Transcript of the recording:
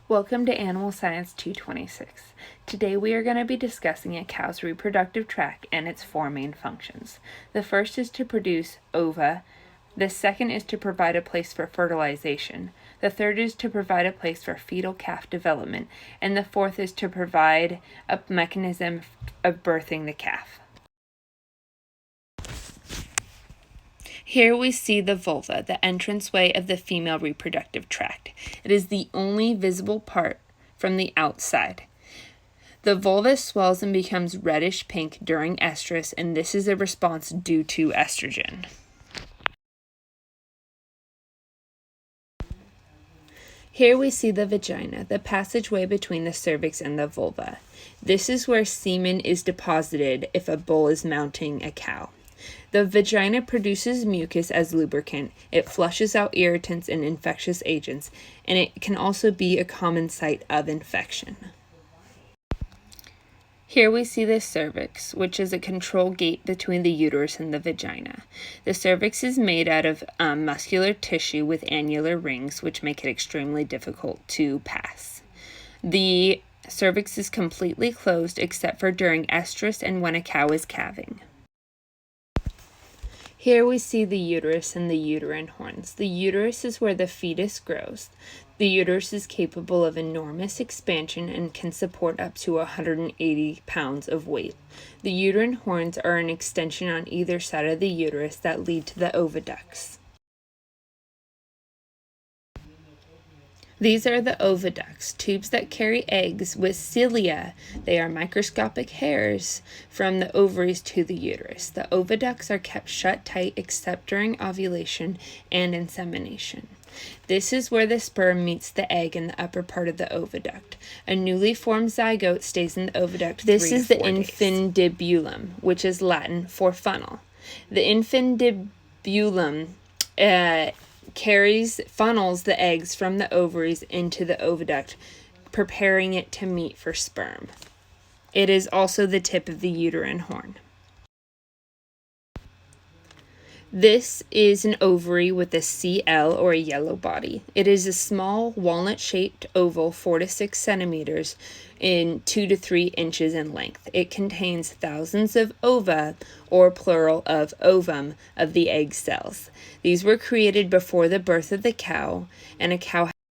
Welcome to Animal Science 226. Today we are going to be discussing a cow's reproductive tract and its four main functions. The first is to produce ova. The second is to provide a place for fertilization. The third is to provide a place for fetal calf development. And the fourth is to provide a mechanism of birthing the calf. Here we see the vulva, the entranceway of the female reproductive tract. It is the only visible part from the outside. The vulva swells and becomes reddish pink during estrus, and this is a response due to estrogen. Here we see the vagina, the passageway between the cervix and the vulva. This is where semen is deposited if a bull is mounting a cow. The vagina produces mucus as lubricant. It flushes out irritants and infectious agents, and it can also be a common site of infection. Here we see the cervix, which is a control gate between the uterus and the vagina. The cervix is made out of muscular tissue with annular rings, which make it extremely difficult to pass. The cervix is completely closed except for during estrus and when a cow is calving. Here we see the uterus and the uterine horns. The uterus is where the fetus grows. The uterus is capable of enormous expansion and can support up to 180 pounds of weight. The uterine horns are an extension on either side of the uterus that lead to the oviducts. These are the oviducts, tubes that carry eggs with cilia. They are microscopic hairs from the ovaries to the uterus. The oviducts are kept shut tight except during ovulation and insemination. This is where the sperm meets the egg in the upper part of the oviduct. A newly formed zygote stays in the oviduct 3 to 4 days. This is the infundibulum, which is Latin for funnel. The infundibulum funnels the eggs from the ovaries into the oviduct, preparing it to meet for sperm. It is also the tip of the uterine horn. This is an ovary with a CL or a yellow body. It is a small walnut-shaped oval 4 to 6 centimeters in 2 to 3 inches in length. It contains thousands of ova, or plural of ovum, of the egg cells. These were created before the birth of the cow, and a cow